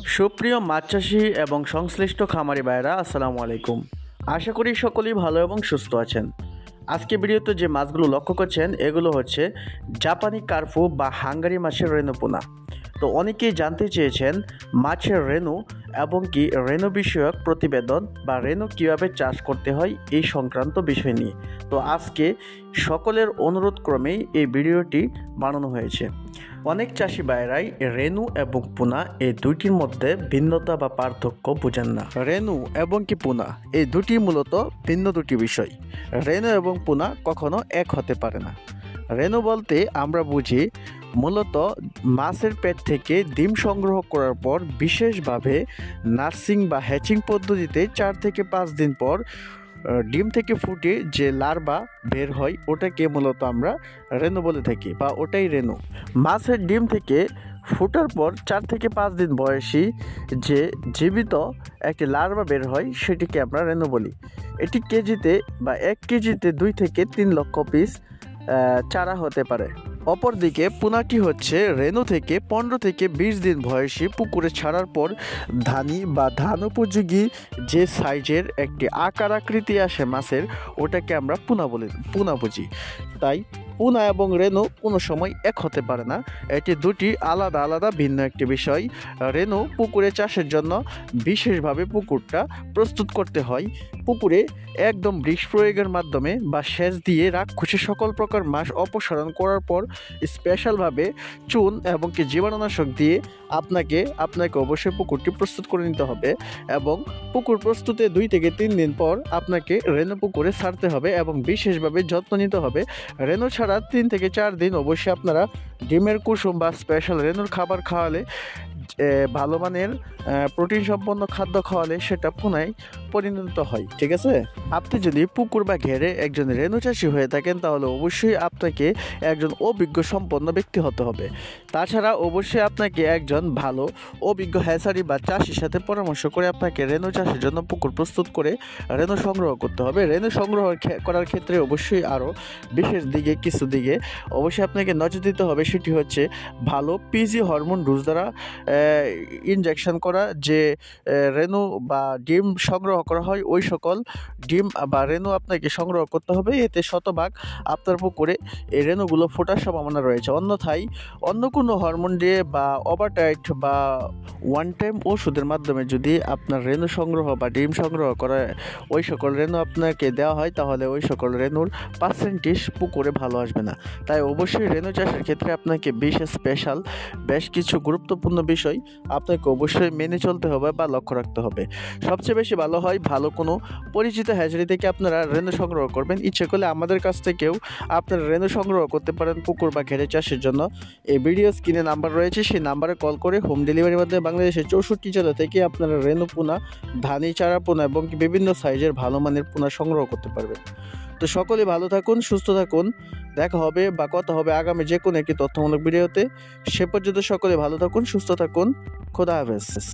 সুপ্রিয় মাছ চাষি এবং সংশ্লিষ্ট খামারি ভাইরা আসসালামু আলাইকুম। আশা করি সকলেই ভালো এবং সুস্থ আছেন। আজকে ভিডিওতে যে মাছগুলো লক্ষ্য করছেন এগুলো হচ্ছে জাপানি কার্পু বা হাঙ্গারি মাছের রেনু পোনা। তো অনেকেই জানতে চেয়েছেন মাছের রেনু এবং কি রেনু বিষয়ক প্রতিবেদন বা রেনু কীভাবে চাষ করতে হয় এই সংক্রান্ত বিষয় নিয়ে। তো আজকে সকলের অনুরোধ ক্রমেই এই ভিডিওটি বানানো হয়েছে। অনেক চাষি ভাইরাই রেনু এবং পোনা এই দুইটির মধ্যে ভিন্নতা বা পার্থক্য বুঝেন না। রেনু এবং কি পোনা এই দুটি মূলত ভিন্ন দুটি বিষয়। রেনু এবং পোনা কখনো এক হতে পারে না। রেনু বলতে আমরা বুঝি মূলত মাছের পেট থেকে ডিম সংগ্রহ করার পর বিশেষভাবে নার্সিং বা হ্যাচিং পদ্ধতিতে 4 থেকে 5 দিন পর ডিম থেকে ফুটে যে লার্ভা বের হয় ওটাকে মূলত আমরা রেনু বলে থাকি বা ওটাই রেনু। মাছের ডিম থেকে ফুটার পর 4 থেকে 5 দিন বয়সী যে জীবিত একটি লার্ভা বের হয় সেটিকে আমরা রেনু বলি। এটি কেজিতে বা 1 কেজিতে 2 থেকে 3 লক্ষ পিস চারা হতে পারে। অপরদিকে পোনাটি হচ্ছে রেনু থেকে 15 থেকে 20 দিন বয়সী পুকুরে ছাড়ার পর ধানি বা ধান উপযোগী যে সাইজের একটি আকার আকৃতি আসে মাছের ওটাকে আমরা পোনা বুঝি। তাই পোনা এবং রেনু কোনো সময় এক হতে পারে না। এটি দুটি আলাদা আলাদা ভিন্ন একটি বিষয়। রেনু পুকুরে চাষের জন্য বিশেষভাবে পুকুরটা প্রস্তুত করতে হয়। পুকুরে একদম বৃষ প্রয়োগের মাধ্যমে বা সেচ দিয়ে রাক্ষসে সকল প্রকার মাছ অপসারণ করার পর স্পেশালভাবে চুন এবং কি জীবাণুনাশক দিয়ে আপনাকে অবশ্যই পুকুরটি প্রস্তুত করে নিতে হবে এবং পুকুর প্রস্তুতে 2 থেকে 3 দিন পর আপনাকে রেনু পুকুরে ছাড়তে হবে এবং বিশেষভাবে যত্ন নিতে হবে। রেনু ছাড়া 3 থেকে 4 দিন অবশ্যই আপনারা ডিমের কুসুম বা স্পেশাল রেনুর খাবার খাওয়ালে ভালো মানের প্রোটিন সম্পন্ন খাদ্য খাওয়ালে সেটা পোনায় পরিণত হয়। ঠিক আছে, আপনি যদি পুকুর বা ঘেরে একজন রেনু চাষি হয়ে থাকেন তাহলে অবশ্যই আপনাকে একজন অভিজ্ঞ সম্পন্ন ব্যক্তি হতে হবে। তাছাড়া অবশ্যই আপনাকে একজন ভালো অভিজ্ঞ হ্যাচারি বা চাষির সাথে পরামর্শ করে আপনাকে রেনু চাষের জন্য পুকুর প্রস্তুত করে রেনু সংগ্রহ করতে হবে। রেনু সংগ্রহ করার ক্ষেত্রে অবশ্যই আরও বিশেষ কিছু দিকে অবশ্যই আপনাকে নজর দিতে হবে। সেটি হচ্ছে ভালো পিজি হরমোন ডোজ দ্বারা ইনজেকশন করা যে রেনু বা ডিম সংগ্রহ করা হয় ওই সকল ডিম বা রেনু আপনাকে সংগ্রহ করতে হবে। এতে শতভাগ আপনার পুকুরে এই রেনুগুলো ফোটার সম্ভাবনা রয়েছে। অন্যথায় অন্য কোনো হরমোন দিয়ে বা ওভারটাইট বা ওয়ান টাইম ওষুধের মাধ্যমে যদি আপনার রেনু সংগ্রহ বা ডিম সংগ্রহ করা ওই সকল রেনু আপনাকে দেওয়া হয় তাহলে ওই সকল রেনুর পার্সেন্টেজ পুকুরে ভালো আসবে না। তাই অবশ্যই রেনু চাষের ক্ষেত্রে আপনাকে বেশ কিছু গুরুত্বপূর্ণ বিষয় আপনাকে অবশ্যই মেনে চলতে হবে বা লক্ষ্য রাখতে হবে। সবচেয়ে বেশি ভালো হয় ভালো কোনো পরিচিত হ্যাচারি থেকে আপনারা রেনু সংগ্রহ করবেন। ইচ্ছে করলে আমাদের কাছ থেকেও আপনারা রেনু সংগ্রহ করতে পারেন পুকুর বা ঘেরে চাষের জন্য। এই ভিডিও স্ক্রিনে নাম্বার রয়েছে, সেই নাম্বারে কল করে হোম ডেলিভারির মাধ্যমে বাংলাদেশের 64 জেলা থেকে আপনারা রেনু পোনা, ধানি চারা পোনা এবং বিভিন্ন সাইজের ভালো মানের পোনা সংগ্রহ করতে পারবেন। তো সকলে ভালো থাকুন, সুস্থ থাকুন। দেখা হবে বা কথা হবে আগামী যে কোনো একটি তথ্যমূলক ভিডিওতে। সে পর্যন্ত সকলে ভালো থাকুন, সুস্থ থাকুন। খোদা হাফেজ।